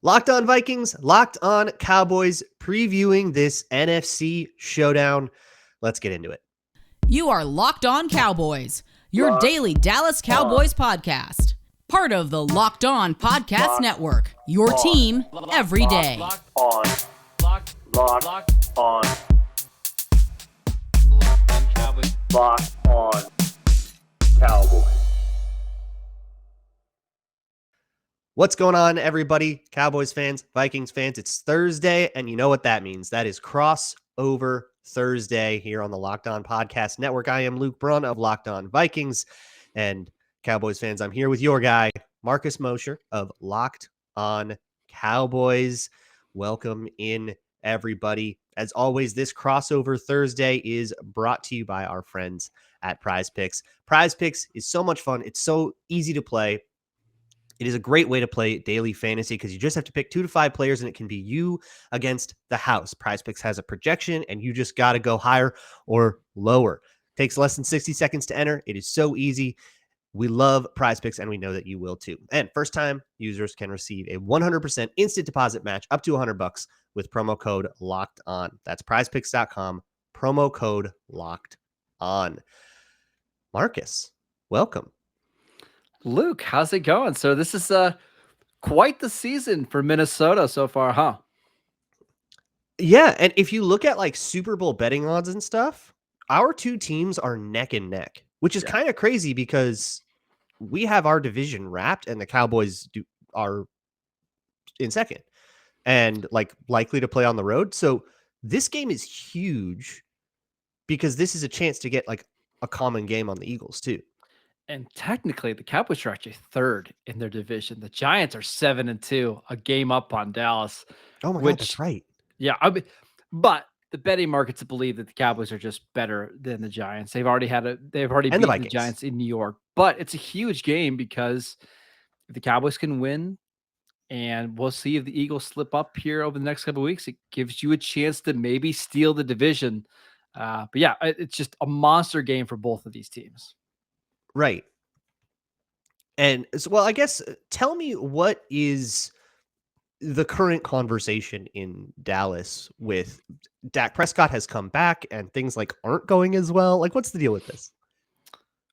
Locked On Vikings, Locked On Cowboys, previewing this NFC showdown. Let's get into it. You are Locked On Cowboys, your daily Dallas Cowboys podcast. Part of the Locked On Podcast Network, your team every day. Locked On Cowboys. Locked On Cowboys. What's going on, everybody? Cowboys fans, Vikings fans, it's Thursday, and you know what that means. That is Crossover Thursday here on the Locked On Podcast Network. I am Luke Braun of Locked On Vikings, and Cowboys fans, I'm here with your guy, Marcus Mosher of Locked On Cowboys. Welcome in, everybody. As always, this Crossover Thursday is brought to you by our friends at Prize Picks. Prize Picks is so much fun. It's so easy to play. It is a great way to play daily fantasy because you just have to pick 2 to 5 players and it can be you against the house. Prize Picks has a projection and you just got to go higher or lower. Takes less than 60 seconds to enter. It is so easy. We love Prize Picks and we know that you will too. And first-time users can receive a 100% instant deposit match up to $100 with promo code Locked On. That's prizepicks.com, promo code Locked On. Marcus, welcome. Luke, how's it going? So this is quite the season for Minnesota so far, huh? Yeah, and if you look at like Super Bowl betting odds and stuff, our two teams are neck and neck, which is kind of crazy because we have our division wrapped and the Cowboys are in second and like likely to play on the road. So this game is huge because this is a chance to get like a common game on the Eagles too. And technically, the Cowboys are actually third in their division. The Giants are 7-2, a game up on Dallas. Oh my God, that's right. Yeah, but the betting markets believe that the Cowboys are just better than the Giants. They've already beaten the Giants in New York. But it's a huge game because if the Cowboys can win, and we'll see if the Eagles slip up here over the next couple of weeks, it gives you a chance to maybe steal the division. But yeah, it's just a monster game for both of these teams. Right. And well, I guess tell me what is the current conversation in Dallas with Dak Prescott has come back and things like aren't going as well. Like, what's the deal with this?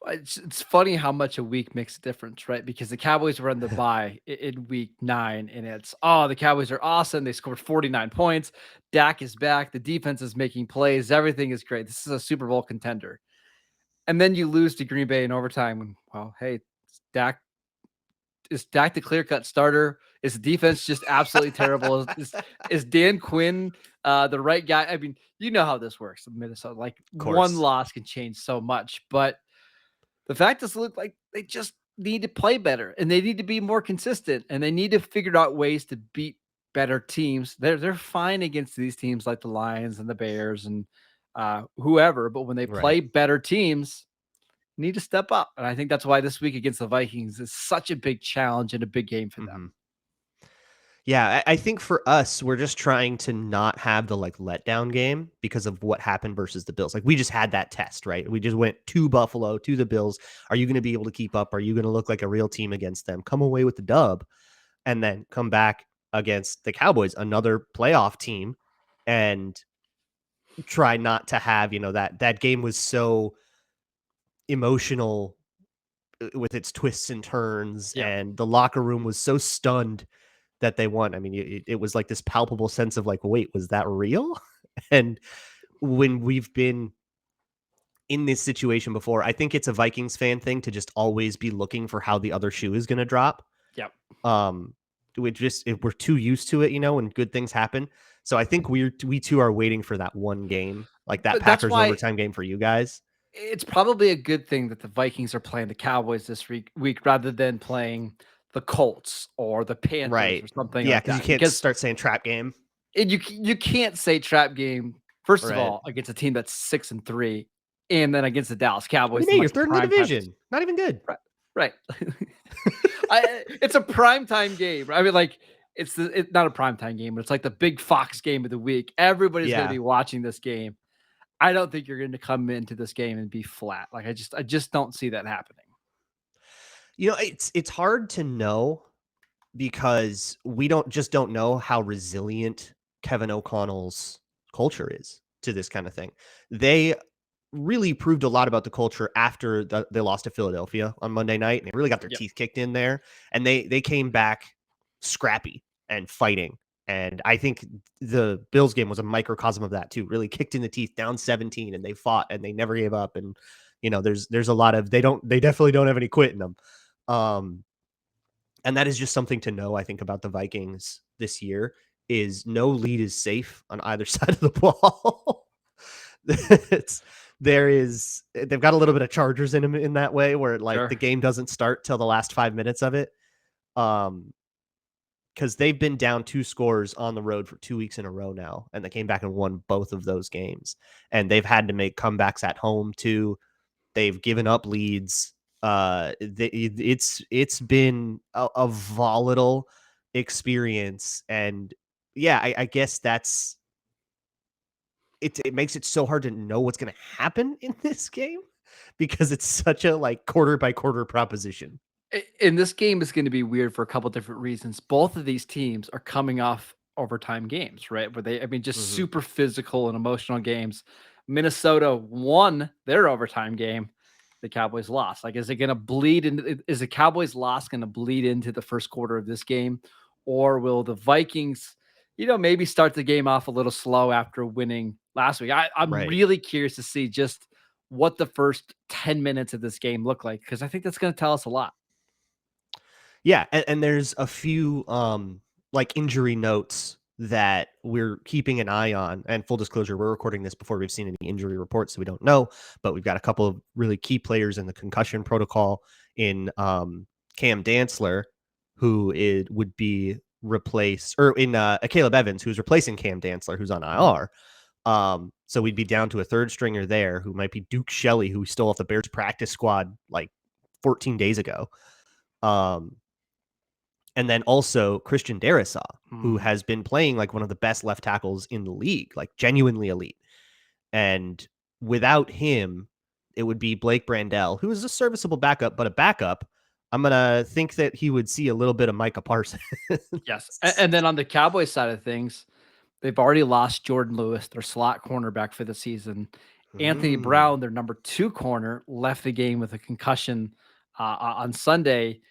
It's funny how much a week makes a difference, right? Because the Cowboys were on the bye in week 9, and it's, the Cowboys are awesome. They scored 49 points. Dak is back. The defense is making plays. Everything is great. This is a Super Bowl contender. And then you lose to Green Bay in overtime. And, well, hey, is Dak the clear-cut starter? Is the defense just absolutely terrible? Is Dan Quinn the right guy? I mean, you know how this works in Minnesota. Like, one loss can change so much. But the fact does look like they just need to play better, and they need to be more consistent, and they need to figure out ways to beat better teams. They're fine against these teams like the Lions and the Bears and whoever, but when they play better teams, need to step up. And I think that's why this week against the Vikings is such a big challenge and a big game for them. Yeah, I think for us, we're just trying to not have the like letdown game because of what happened versus the Bills. Like we just had that test, right? We just went to Buffalo, to the Bills. Are you going to be able to keep up? Are you going to look like a real team against them? Come away with the dub and then come back against the Cowboys, another playoff team, and try not to have, that game was so emotional with its twists and turns and the locker room was so stunned that they won. I mean, it was like this palpable sense of like, wait, was that real? And when we've been in this situation before, I think it's a Vikings fan thing to just always be looking for how the other shoe is going to drop. Yep. We're too used to it, when good things happen. So I think we too are waiting for that one game, like that Packers overtime game for you guys. It's probably a good thing that the Vikings are playing the Cowboys this week rather than playing the Colts or the Panthers or something like that. Yeah, because you can't start saying trap game. And you can't say trap game, first of all, against a team that's 6-3, and then against the Dallas Cowboys. You're third in the division. Not even good. Right. It's a primetime game. I mean, like, it's not a primetime game, but it's like the big Fox game of the week. Everybody's going to be watching this game. I don't think you're going to come into this game and be flat. Like, I just don't see that happening. It's hard to know because we don't know how resilient Kevin O'Connell's culture is to this kind of thing. They really proved a lot about the culture after they lost to Philadelphia on Monday night, and they really got their teeth kicked in there. And they came back scrappy and fighting. And I think the Bills game was a microcosm of that too. Really kicked in the teeth, down 17, and they fought and they never gave up. And there's a lot of they definitely don't have any quit in them. And that is just something to know, I think, about the Vikings this year is no lead is safe on either side of the ball. They've got a little bit of Chargers in them in that way where the game doesn't start till the last 5 minutes of it. Because they've been down 2 scores on the road for 2 weeks in a row now, and they came back and won both of those games. And they've had to make comebacks at home too. They've given up leads. It's been a volatile experience, and yeah, I guess that's it. It makes it so hard to know what's going to happen in this game because it's such a quarter by quarter proposition. And this game is going to be weird for a couple different reasons. Both of these teams are coming off overtime games, right? Where just super physical and emotional games. Minnesota won their overtime game. The Cowboys lost. Is it going to bleed into? Is the Cowboys loss going to bleed into the first quarter of this game, or will the Vikings, maybe start the game off a little slow after winning last week? I'm really curious to see just what the first 10 minutes of this game look like, because I think that's going to tell us a lot. Yeah, and there's a few injury notes that we're keeping an eye on. And full disclosure, we're recording this before we've seen any injury reports, so we don't know. But we've got a couple of really key players in the concussion protocol in Cam Dantzler, who would be replaced, or in Caleb Evans, who's replacing Cam Dantzler, who's on IR. So we'd be down to a third stringer there, who might be Duke Shelley, who stole off the Bears practice squad 14 days ago. And then also Christian Darrisaw, who has been playing one of the best left tackles in the league, genuinely elite. And without him, it would be Blake Brandel, who is a serviceable backup, but a backup. I'm going to think that he would see a little bit of Micah Parsons. Yes. And then on the Cowboys side of things, they've already lost Jordan Lewis, their slot cornerback for the season. Anthony Braun, their number 2 corner, left the game with a concussion on Sunday.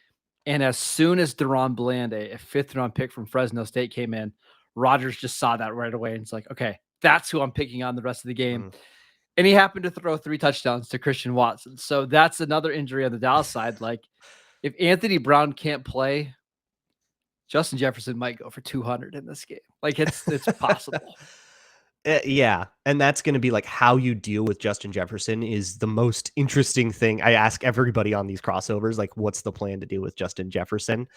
And as soon as Deron Bland, a 5th-round pick from Fresno State, came in, Rodgers just saw that right away. And it's like, okay, that's who I'm picking on the rest of the game. And he happened to throw 3 touchdowns to Christian Watson. So that's another injury on the Dallas side. If Anthony Brown can't play, Justin Jefferson might go for 200 in this game. It's possible. Yeah. And that's going to be how you deal with Justin Jefferson is the most interesting thing. I ask everybody on these crossovers, what's the plan to deal with Justin Jefferson?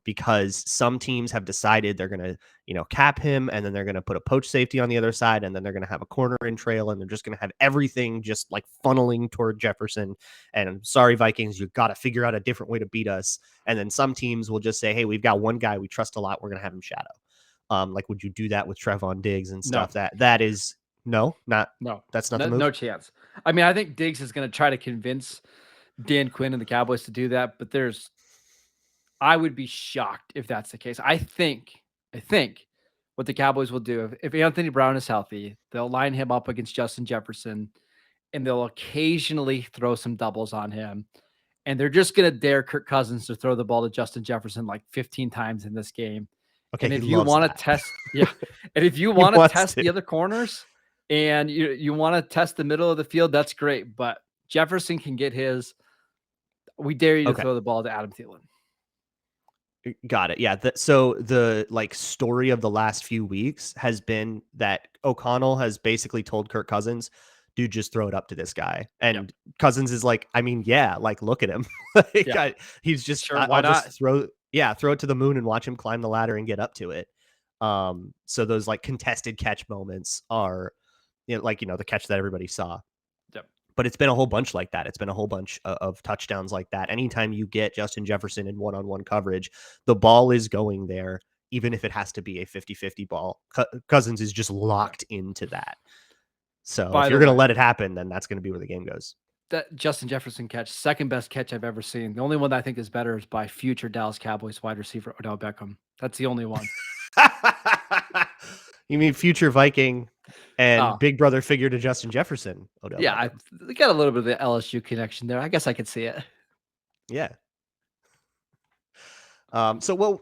Because some teams have decided they're going to, cap him, and then they're going to put a poach safety on the other side, and then they're going to have a corner in trail, and they're just going to have everything just funneling toward Jefferson. And I'm sorry, Vikings, you've got to figure out a different way to beat us. And then some teams will just say, hey, we've got one guy we trust a lot. We're going to have him shadow. Would you do that with Trevon Diggs and stuff? No. That is no. That's not the move. No chance. I think Diggs is going to try to convince Dan Quinn and the Cowboys to do that, but I would be shocked if that's the case. I think what the Cowboys will do, if Anthony Brown is healthy, they'll line him up against Justin Jefferson, and they'll occasionally throw some doubles on him. And they're just going to dare Kirk Cousins to throw the ball to Justin Jefferson 15 times in this game. Okay, and if you want to test, and if you want to test the other corners and you want to test the middle of the field, that's great. But Jefferson can get his. We dare you to throw the ball to Adam Thielen. Got it. Yeah. So the story of the last few weeks has been that O'Connell has basically told Kirk Cousins, dude, just throw it up to this guy. And Cousins is look at him. He's just, sure, why not? Just throw it to the moon and watch him climb the ladder and get up to it. So those contested catch moments are, the catch that everybody saw. Yep. But it's been a whole bunch like that. It's been a whole bunch of touchdowns like that. Anytime you get Justin Jefferson in one-on-one coverage, the ball is going there, even if it has to be a 50-50 ball. Cousins is just locked into that. So if you're going to let it happen, then that's going to be where the game goes. that Justin Jefferson catch, second best catch I've ever seen. The only one that I think is better is by future Dallas Cowboys wide receiver Odell Beckham. That's the only one. You mean future Viking and Oh, big brother figure to Justin Jefferson, Odell yeah, Beckham. I got a little bit of the LSU connection there. I guess I could see it. Yeah.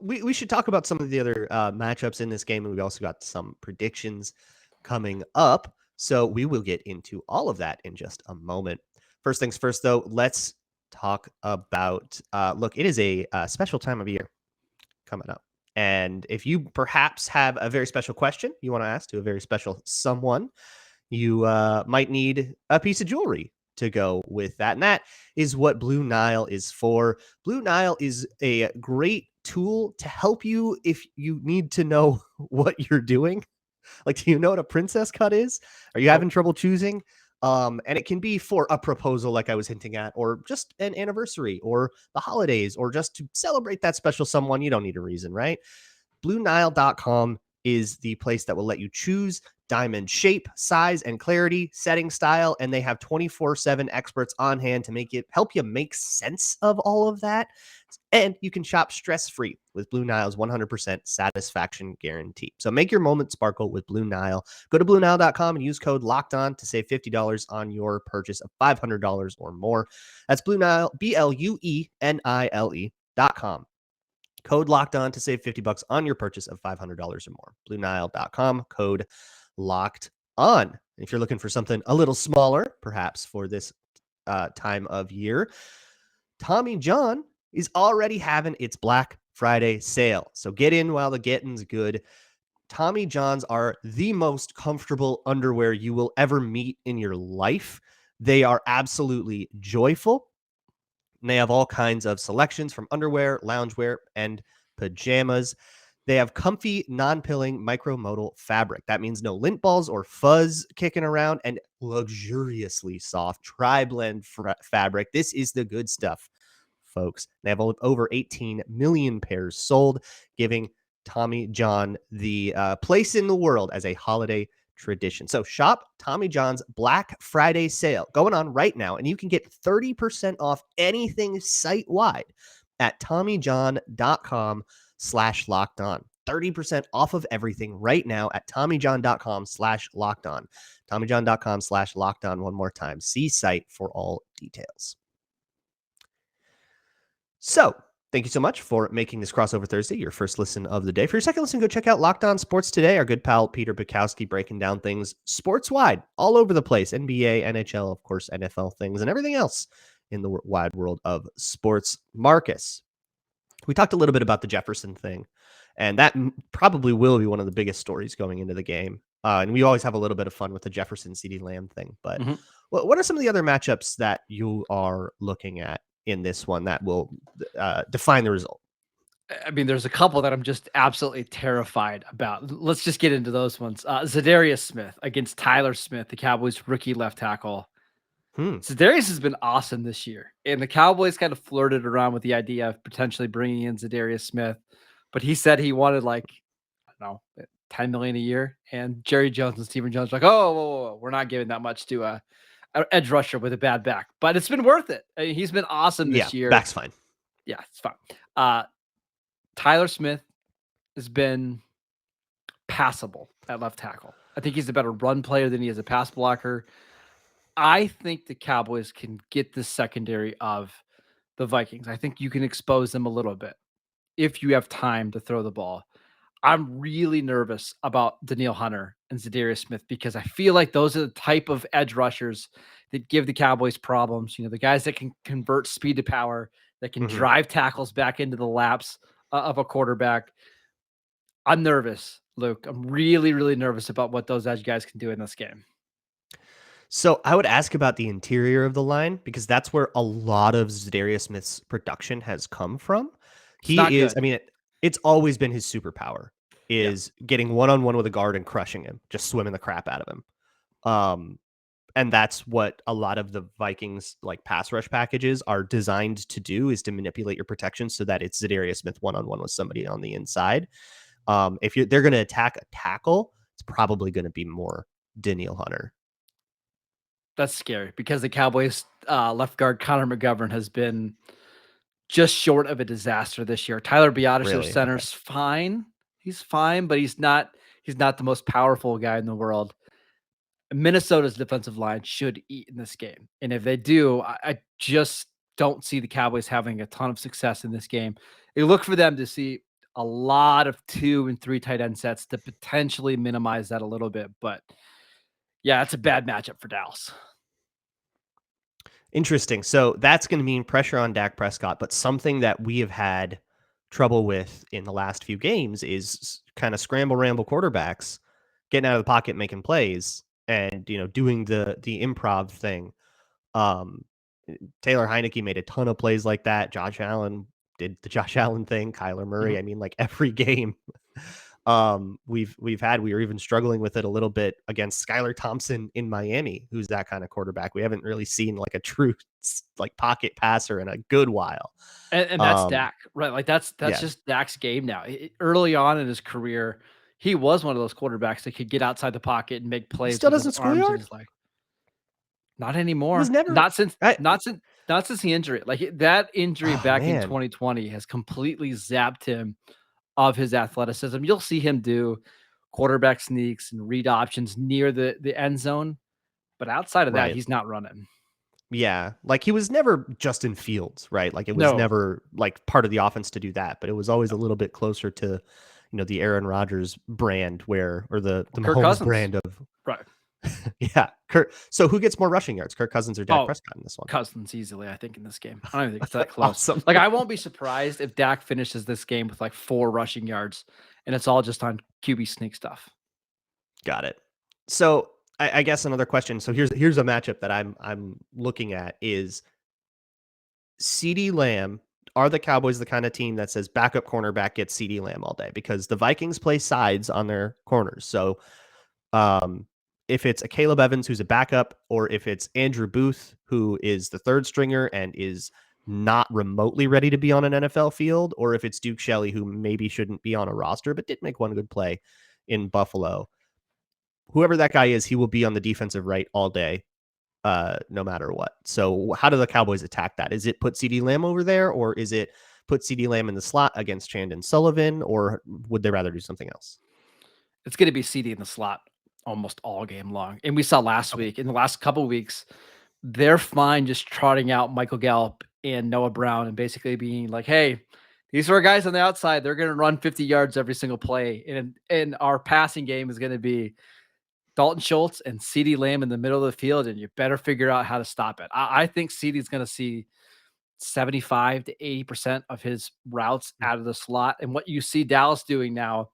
We should talk about some of the other matchups in this game, and we also got some predictions coming up. So we will get into all of that in just a moment. First things first, though, let's talk about look, it is a special time of year coming up. And if you perhaps have a very special question you want to ask to a very special someone, you might need a piece of jewelry to go with that. And that is what Blue Nile is for. Blue Nile is a great tool to help you if you need to know what you're doing. Like, do you know what a princess cut is? Are you having trouble choosing? And it can be for a proposal, like I was hinting at, or just an anniversary, or the holidays, or just to celebrate that special someone. You don't need a reason, right? BlueNile.com is the place that will let you choose diamond shape, size, and clarity, setting style, and they have 24/7 experts on hand to help you make sense of all of that. And you can shop stress-free with Blue Nile's 100% satisfaction guarantee. So make your moment sparkle with Blue Nile. Go to BlueNile.com and use code LOCKEDON to save $50 on your purchase of $500 or more. That's Blue Nile, BlueNile.com. Code locked on to save $50 on your purchase of $500 or more. BlueNile.com, code locked on. If you're looking for something a little smaller, perhaps for this time of year, Tommy John is already having its Black Friday sale. So get in while the getting's good. Tommy Johns are the most comfortable underwear you will ever meet in your life. They are absolutely joyful. And they have all kinds of selections from underwear, loungewear, and pajamas. They have comfy, non-pilling micromodal fabric. That means no lint balls or fuzz kicking around, and luxuriously soft tri-blend fabric. This is the good stuff, folks. They have over 18 million pairs sold, giving Tommy John the place in the world as a holiday tradition. So shop Tommy John's Black Friday sale going on right now, and you can get 30% off anything site-wide at TommyJohn.com/lockedon. 30% off of everything right now at TommyJohn.com/lockedon. TommyJohn.com/lockedon one more time. See site for all details. So, thank you so much for making this Crossover Thursday your first listen of the day. For your second listen, go check out Locked On Sports Today. Our good pal Peter Bukowski breaking down things sports-wide, all over the place. NBA, NHL, of course, NFL things, and everything else in the wide world of sports. Marcus, we talked a little bit about the Jefferson thing, and that probably will be one of the biggest stories going into the game. And we always have a little bit of fun with the Jefferson CeeDee Lamb thing. But what are some of the other matchups that you are looking at in this one that will define the result? I mean, there's a couple that I'm just absolutely terrified about. Let's just get into those ones. Zadarius Smith against Tyler Smith, the Cowboys rookie left tackle. Zadarius has been awesome this year, and the Cowboys kind of flirted around with the idea of potentially bringing in Zadarius Smith, but he said he wanted like, I don't know, $10 million a year, and Jerry Jones and Stephen Jones were like, oh, whoa, we're not giving that much to a edge rusher with a bad back, but it's been worth it. I mean, he's been awesome this year. Back's fine. Yeah, it's fine. Tyler Smith has been passable at left tackle. I think he's a better run player than he is a pass blocker. I think the Cowboys can get the secondary of the Vikings. I think you can expose them a little bit if you have time to throw the ball. I'm really nervous about Danielle Hunter and Zadarius Smith because I feel like those are the type of edge rushers that give the Cowboys problems. You know, the guys that can convert speed to power, that can drive tackles back into the laps of a quarterback. I'm nervous, Luke. I'm really, really nervous about what those edge guys can do in this game. So I would ask about the interior of the line because that's where a lot of Zadarius Smith's production has come from. It's always been his superpower is getting one-on-one with a guard and crushing him, just swimming the crap out of him. And that's what a lot of the Vikings like pass rush packages are designed to do, is to manipulate your protection so that it's Zadarius Smith one-on-one with somebody on the inside. If they're going to attack a tackle, it's probably going to be more Danielle Hunter. That's scary because the Cowboys left guard Connor McGovern has been just short of a disaster this year. Tyler Biadasz, their Really? center's fine. He's fine, but he's not the most powerful guy in the world. Minnesota's defensive line should eat in this game. And if they do, I just don't see the Cowboys having a ton of success in this game. You look for them to see a lot of 2 and 3 tight end sets to potentially minimize that a little bit. But yeah, it's a bad matchup for Dallas. Interesting. So that's going to mean pressure on Dak Prescott, but something that we have had trouble with in the last few games is kind of scramble ramble quarterbacks getting out of the pocket, making plays, and doing the improv thing. Taylor Heineke made a ton of plays like that. Josh Allen did the Josh Allen thing. Kyler Murray. I mean, like every game we were even struggling with it a little bit against Skylar Thompson in Miami, who's that kind of quarterback. We haven't really seen like a true like pocket passer in a good while. And that's Dak, right? Like that's just Dak's game now. Early on in his career, he was one of those quarterbacks that could get outside the pocket and make plays. He still with doesn't his arms in schoolyard? his leg. Not anymore. He was never Not since the injury. Like that injury back in 2020 has completely zapped him of his athleticism. You'll see him do quarterback sneaks and read options near the end zone, but outside of that, he's not running. Yeah, like he was never Justin Fields, right? Like it was never like part of the offense to do that, but it was always a little bit closer to, the Aaron Rodgers brand or the Kirk Mahomes Cousins. brand of Right. Yeah, So who gets more rushing yards, Kirk Cousins or Dak Prescott in this one? Cousins easily, I think, in this game. I don't even think it's that close. Awesome. Like I won't be surprised if Dak finishes this game with like 4 rushing yards, and it's all just on QB sneak stuff. Got it. So I guess another question. So here's a matchup that I'm looking at is CeeDee Lamb. Are the Cowboys the kind of team that says backup cornerback gets CeeDee Lamb all day? Because the Vikings play sides on their corners. So if it's a Caleb Evans who's a backup, or if it's Andrew Booth who is the third stringer and is not remotely ready to be on an NFL field, or if it's Duke Shelley who maybe shouldn't be on a roster but did make one good play in Buffalo. Whoever that guy is, he will be on the defensive right all day, no matter what. So how do the Cowboys attack that? Is it put CeeDee Lamb over there, or is it put CeeDee Lamb in the slot against Chandon Sullivan, or would they rather do something else? It's going to be CeeDee in the slot almost all game long. And we saw last week, in the last couple of weeks, they're fine just trotting out Michael Gallup and Noah Brown and basically being like, hey, these are our guys on the outside. They're going to run 50 yards every single play. And our passing game is going to be Dalton Schultz and CeeDee Lamb in the middle of the field, and you better figure out how to stop it. I think CeeDee's going to see 75 to 80% of his routes out of the slot. And what you see Dallas doing now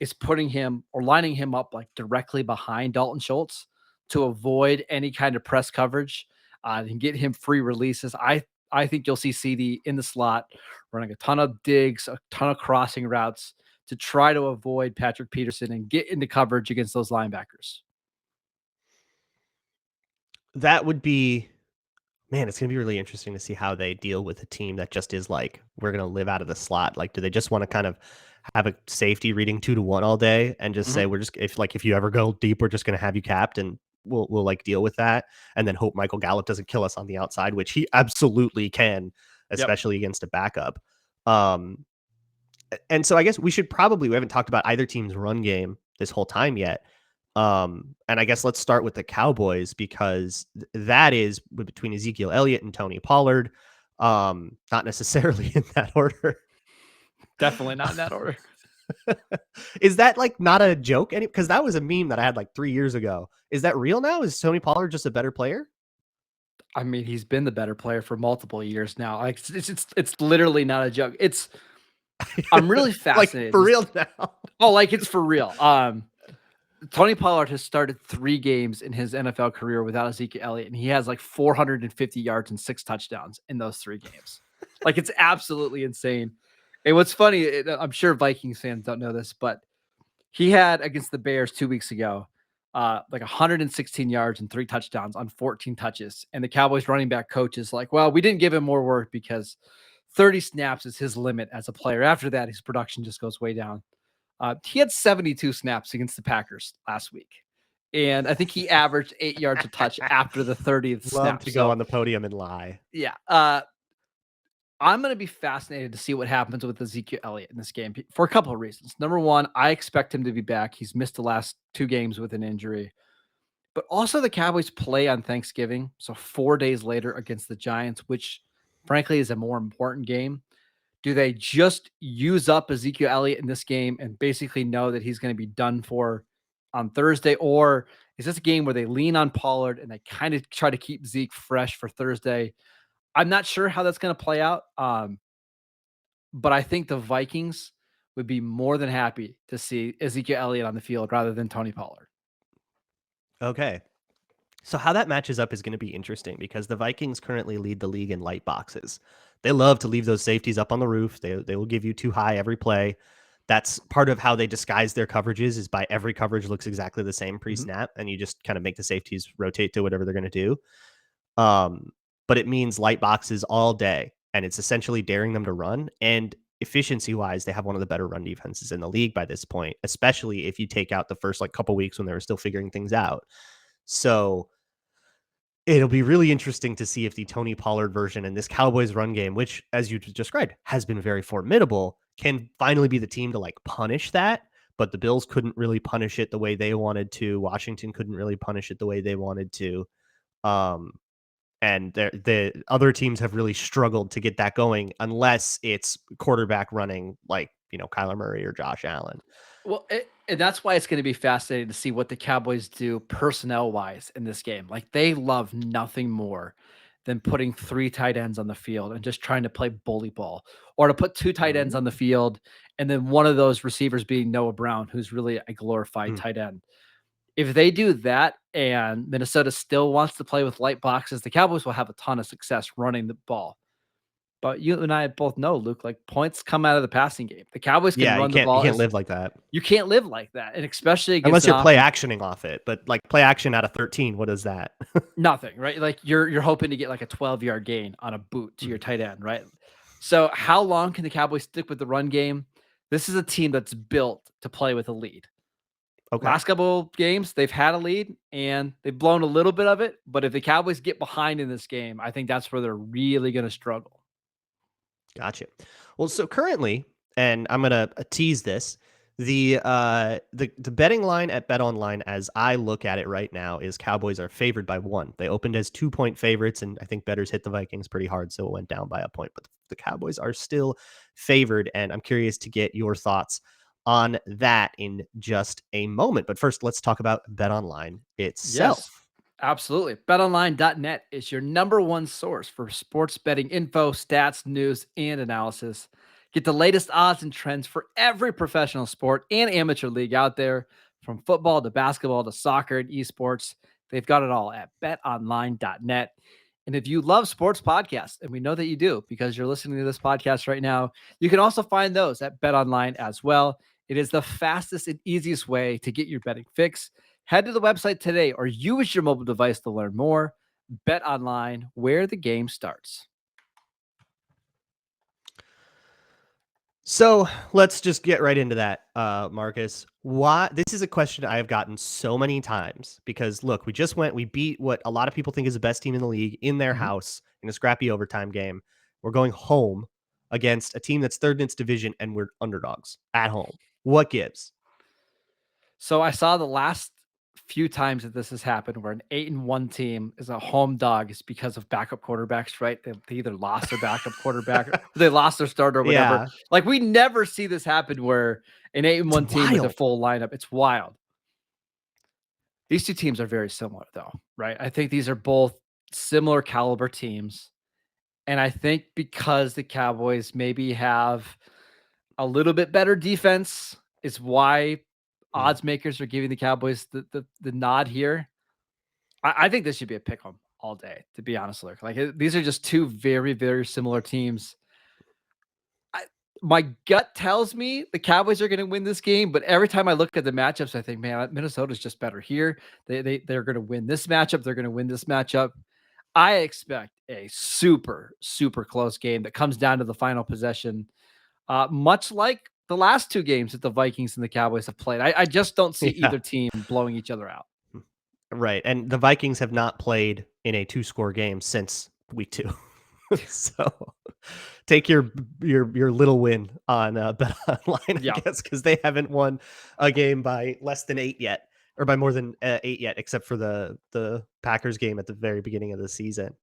is putting him or lining him up like directly behind Dalton Schultz to avoid any kind of press coverage and get him free releases. I think you'll see CeeDee in the slot running a ton of digs, a ton of crossing routes to try to avoid Patrick Peterson and get into coverage against those linebackers. That would be, man, it's going to be really interesting to see how they deal with a team that just is like, we're going to live out of the slot. Like, do they just want to kind of have a safety reading 2-1 all day and just say, if you ever go deep, we're just going to have you capped and we'll like deal with that. And then hope Michael Gallup doesn't kill us on the outside, which he absolutely can, especially against a backup. And so I guess we haven't talked about either team's run game this whole time yet. And I guess let's start with the Cowboys, because that is between Ezekiel Elliott and Tony Pollard. Not necessarily in that order. Definitely not in that order. Is that like not a joke? Because that was a meme that I had like 3 years ago. Is that real now? Is Tony Pollard just a better player? I mean, he's been the better player for multiple years now. Like it's literally not a joke. I'm really fascinated. Like for real now. Oh, like it's for real. Tony Pollard has started 3 games in his NFL career without Ezekiel Elliott, and he has like 450 yards and 6 touchdowns in those 3 games. Like it's absolutely insane. And what's funny, I'm sure Vikings fans don't know this, but he had against the Bears 2 weeks ago, like 116 yards and 3 touchdowns on 14 touches. And the Cowboys running back coach is like, well, we didn't give him more work because 30 snaps is his limit as a player. After that, his production just goes way down. He had 72 snaps against the Packers last week. and I think he averaged 8 yards a touch after the 30th snap. Love to go on the podium and lie. Yeah. I'm going to be fascinated to see what happens with Ezekiel Elliott in this game for a couple of reasons. Number one, I expect him to be back. He's missed the last 2 games with an injury. But also the Cowboys play on Thanksgiving, so 4 days later against the Giants, which frankly is a more important game. Do they just use up Ezekiel Elliott in this game and basically know that he's going to be done for on Thursday? Or is this a game where they lean on Pollard and they kind of try to keep Zeke fresh for Thursday? I'm not sure how that's going to play out. But I think the Vikings would be more than happy to see Ezekiel Elliott on the field rather than Tony Pollard. Okay. So how that matches up is going to be interesting because the Vikings currently lead the league in light boxes. They love to leave those safeties up on the roof. They will give you too high every play. That's part of how they disguise their coverages is by every coverage looks exactly the same pre-snap, and you just kind of make the safeties rotate to whatever they're going to do. But it means light boxes all day, and it's essentially daring them to run. And efficiency-wise, they have one of the better run defenses in the league by this point, especially if you take out the first couple weeks when they were still figuring things out. So it'll be really interesting to see if the Tony Pollard version and this Cowboys run game, which, as you described, has been very formidable, can finally be the team to punish that. But the Bills couldn't really punish it the way they wanted to. Washington couldn't really punish it the way they wanted to. And the other teams have really struggled to get that going unless it's quarterback running Kyler Murray or Josh Allen. Well, and that's why it's going to be fascinating to see what the Cowboys do personnel-wise in this game. They love nothing more than putting 3 tight ends on the field and just trying to play bully ball, or to put 2 tight ends on the field and then one of those receivers being Noah Brown, who's really a glorified tight end. If they do that and Minnesota still wants to play with light boxes, the Cowboys will have a ton of success running the ball. But you and I both know, Luke, points come out of the passing game. The Cowboys can run the ball. You can't live like that. You can't live like that. And especially unless you're play actioning off it. But play action out of 13, what is that? Nothing, right? You're hoping to get a 12-yard gain on a boot to your tight end, right? So how long can the Cowboys stick with the run game? This is a team that's built to play with a lead. Okay. Last couple games, they've had a lead and they've blown a little bit of it. But if the Cowboys get behind in this game, I think that's where they're really going to struggle. Gotcha. Well, so currently, and I'm gonna tease this, the betting line at BetOnline, as I look at it right now, is Cowboys are favored by 1. They opened as 2-point favorites, and I think bettors hit the Vikings pretty hard, so it went down by a point. But the Cowboys are still favored, and I'm curious to get your thoughts on that in just a moment. But first, let's talk about BetOnline itself. Yes. Absolutely. BetOnline.net is your number one source for sports betting info, stats, news, and analysis. Get the latest odds and trends for every professional sport and amateur league out there, from football to basketball to soccer and esports. They've got it all at betonline.net. And if you love sports podcasts, and we know that you do because you're listening to this podcast right now, you can also find those at BetOnline as well. It is the fastest and easiest way to get your betting fix. Head to the website today or use your mobile device to learn more. BetOnline, where the game starts. So let's just get right into that, Marcus. Why? This is a question I have gotten so many times because, look, we beat what a lot of people think is the best team in the league in their house in a scrappy overtime game. We're going home against a team that's third in its division, and we're underdogs at home. What gives? So I saw the last few times that this has happened where an 8-1 team is a home dog is because of backup quarterbacks, right? They either lost their backup quarterback or they lost their starter or whatever. Yeah. We never see this happen where an 8-1 team with a full lineup. It's wild. These two teams are very similar though, right? I think these are both similar caliber teams. And I think because the Cowboys maybe have a little bit better defense is why odds makers are giving the Cowboys the nod here. I think this should be a pick 'em all day, to be honest, Luke. These are just two very, very similar teams. My gut tells me the Cowboys are going to win this game, but every time I look at the matchups, I think, man, Minnesota's just better here. They're going to win this matchup. They're going to win this matchup. I expect a super, super close game that comes down to the final possession, much like the last 2 games that the Vikings and the Cowboys have played. I just don't see either team blowing each other out. Right. And the Vikings have not played in a 2-score game since week 2. So take your little win on Bet Online, I Yeah. guess, because they haven't won a game by less than 8 yet, or by more than 8 yet, except for the Packers game at the very beginning of the season.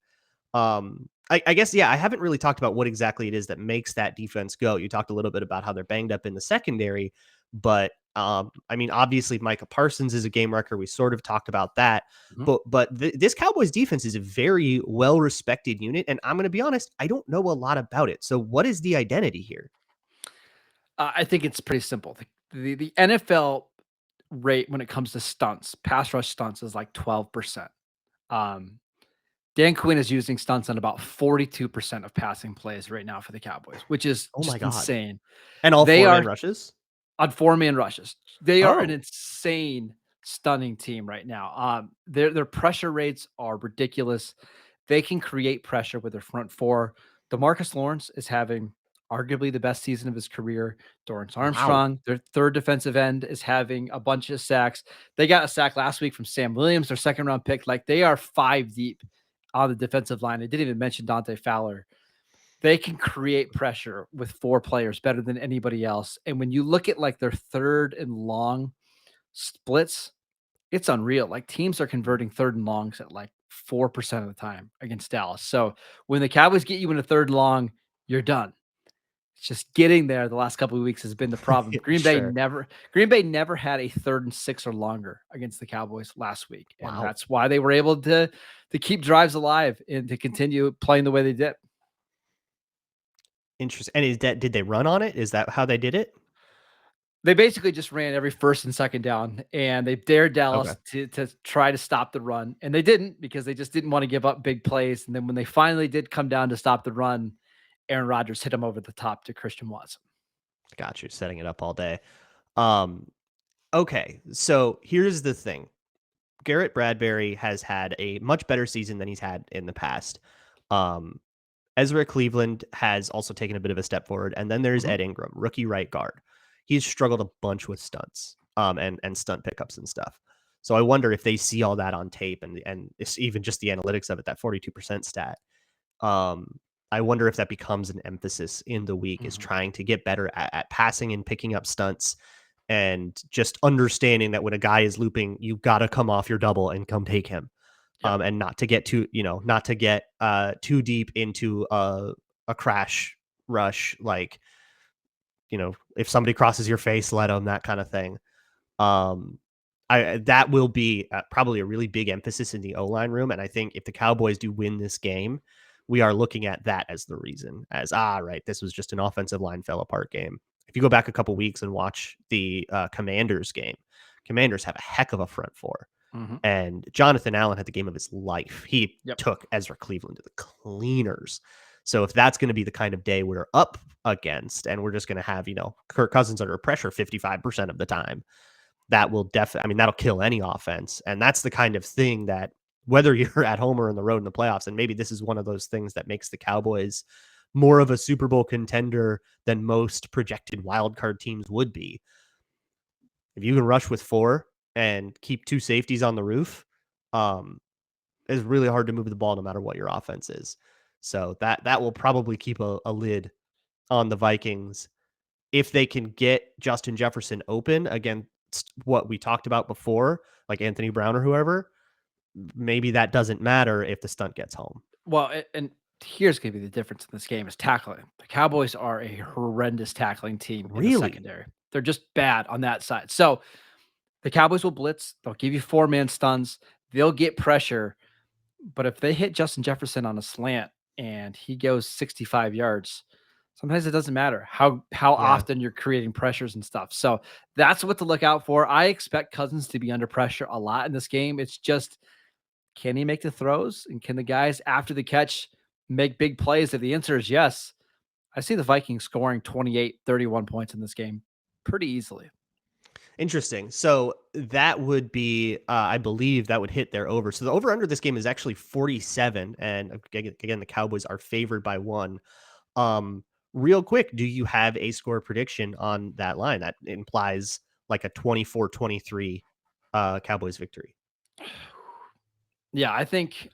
I guess, yeah, I haven't really talked about what exactly it is that makes that defense go. You talked a little bit about how they're banged up in the secondary, but I mean, obviously Micah Parsons is a game wrecker. We sort of talked about that, Mhm. but this Cowboys defense is a very well respected unit, and I'm going to be honest, I don't know a lot about it. So, what is the identity here? I think it's pretty simple. The NFL rate when it comes to stunts, pass rush stunts, is like 12%. Um, Dan Quinn is using stunts on about 42% of passing plays right now for the Cowboys, which is Oh my just God! insane. And all They 4-man are rushes. on 4-man rushes. They are an Oh, insane, stunning team right now. Their pressure rates are ridiculous. They can create pressure with their front four. DeMarcus Lawrence is having arguably the best season of his career. Dorrance wow! Armstrong, their third defensive end, is having a bunch of sacks. They got a sack last week from Sam Williams, their second round pick. Like, they are 5 deep on the defensive line. I didn't even mention Dante Fowler. They can create pressure with 4 players better than anybody else. And when you look at like their third and long splits, it's unreal. Like, teams are converting third and longs at like 4% of the time against Dallas. So when the Cowboys get you in a third and long, you're done. It's just getting there the last couple of weeks has been the problem. Sure. Green Bay never had a 3rd and 6 or longer against the Cowboys last week. And Wow. that's why they were able to keep drives alive and to continue playing the way they did. Interesting. And is that, did they run on it? Is that how they did it? They basically just ran every first and second down, and they dared Okay. Dallas to try to stop the run, and they didn't, because they just didn't want to give up big plays. And then when they finally did come down to stop the run, Aaron Rodgers hit him over the top to Christian Watson. Got you. Setting it up all day. Um, okay. So here's the thing. Garrett Bradbury has had a much better season than he's had in the past. Um, Ezra Cleveland has also taken a bit of a step forward. And then there's Mhm. Ed Ingram, rookie right guard. He's struggled a bunch with stunts, and stunt pickups and stuff. So I wonder if they see all that on tape and it's even just the analytics of it, that 42% stat. Um, I wonder if that becomes an emphasis in the week, is Mhm. trying to get better at passing and picking up stunts, and just understanding that when a guy is looping, you got to come off your double and come take him. Yep. And not to get too, not to get too deep into a crash rush, like, if somebody crosses your face, let them, that kind of thing. Um, that will be probably a really big emphasis in the O-line room, and I think if the Cowboys do win this game, we are looking at that as the reason, as right, this was just an offensive line fell apart game. If you go back a couple weeks and watch the Commanders game, Commanders have a heck of a front four, Mhm. and Jonathan Allen had the game of his life. He Yep. took Ezra Cleveland to the cleaners. So if that's going to be the kind of day we're up against, and we're just going to have, Kirk Cousins under pressure 55% of the time, that will definitely, I mean, that'll kill any offense. And that's the kind of thing that, whether you're at home or on the road in the playoffs, and maybe this is one of those things that makes the Cowboys more of a Super Bowl contender than most projected wild card teams would be. If you can rush with 4 and keep 2 safeties on the roof, um, it's really hard to move the ball no matter what your offense is. So that will probably keep a lid on the Vikings. If they can get Justin Jefferson open against what we talked about before, like Anthony Brown or whoever, maybe that doesn't matter if the stunt gets home. Well, and here's going to be the difference in this game is tackling. The Cowboys are a horrendous tackling team in the Really? secondary. They're just bad on that side. So the Cowboys will blitz. They'll give you 4-man stuns. They'll get pressure. But if they hit Justin Jefferson on a slant and he goes 65 yards, sometimes it doesn't matter how Yeah. often you're creating pressures and stuff. So that's what to look out for. I expect Cousins to be under pressure a lot in this game. It's just, can he make the throws? And can the guys after the catch make big plays? If the answer is yes, I see the Vikings scoring 28, 31 points in this game pretty easily. Interesting. So that would be, I believe that would hit their over. So the over under this game is actually 47. And again, the Cowboys are favored by 1. Um, Real quick, do you have a score prediction on that line? That implies like a 24-23 Cowboys victory. Yeah, I think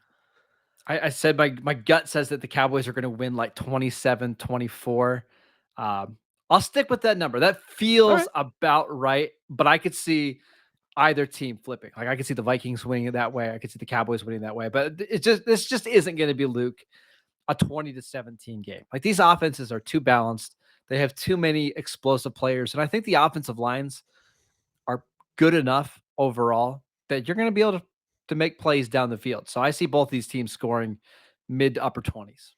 I said my gut says that the Cowboys are going to win like 27-24. I'll stick with that number. That All feels right. about right, but I could see either team flipping. Like I could see the Vikings winning it that way. I could see the Cowboys winning that way. But this just isn't going to be, Luke, a 20-17 game. Like these offenses are too balanced. They have too many explosive players, and I think the offensive lines are good enough overall that you're going to be able to make plays down the field. So I see both these teams scoring mid to upper 20s.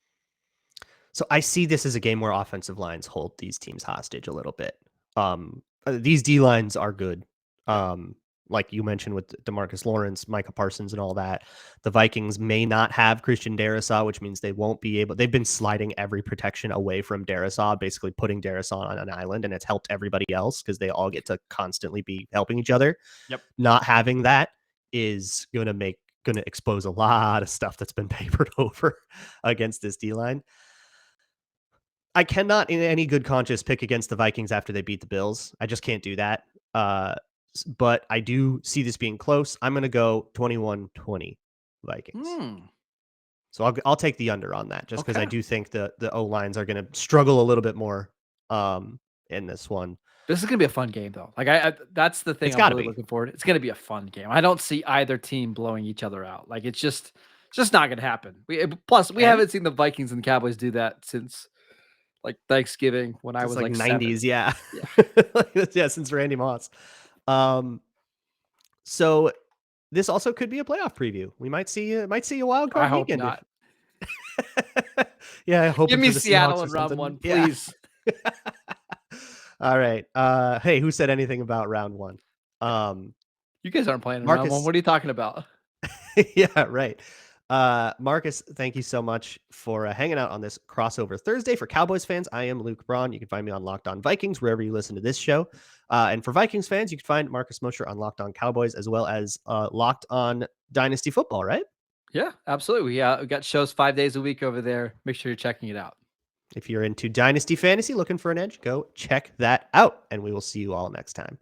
So I see this as a game where offensive lines hold these teams hostage a little bit. These D lines are good. Like you mentioned with DeMarcus Lawrence, Micah Parsons, and all that. The Vikings may not have Christian Darrisaw, which means they won't be able. They've been sliding every protection away from Darrisaw, basically putting Darrisaw on an island, and it's helped everybody else because they all get to constantly be helping each other. Yep. Not having that is going to expose a lot of stuff that's been papered over against this D line. I cannot, in any good conscience, pick against the Vikings after they beat the Bills. I just can't do that. But I do see this being close. I'm going to go 21-20 Vikings. So I'll take the under on that, just because I do think the O-lines are going to struggle a little bit more in this one. This is going to be a fun game, though. Like I that's the thing It's I'm gotta really be. looking forward to. It's going to be a fun game. I don't see either team blowing each other out. Like it's just not going to happen. Plus, we haven't seen the Vikings and Cowboys do that since like Thanksgiving when I was like 90s, 7. yeah. Yeah, since Randy Moss. So this also could be a playoff preview. We might see a wild card I hope weekend. not. Yeah, I hope Give me for the Seattle Seahawks in or round something. 1, Yeah. please. All right. Hey, who said anything about round 1? You guys aren't playing in round 1. Marcus. What are you talking about? Yeah, right. Marcus, thank you so much for hanging out on this crossover Thursday. For Cowboys fans, I am Luke Braun. You can find me on Locked On Vikings wherever you listen to this show. And for Vikings fans, you can find Marcus Mosher on Locked On Cowboys, as well as Locked On Dynasty Football, right? Yeah, absolutely. We got shows 5 days a week over there. Make sure you're checking it out. If you're into Dynasty Fantasy, looking for an edge, go check that out. And we will see you all next time.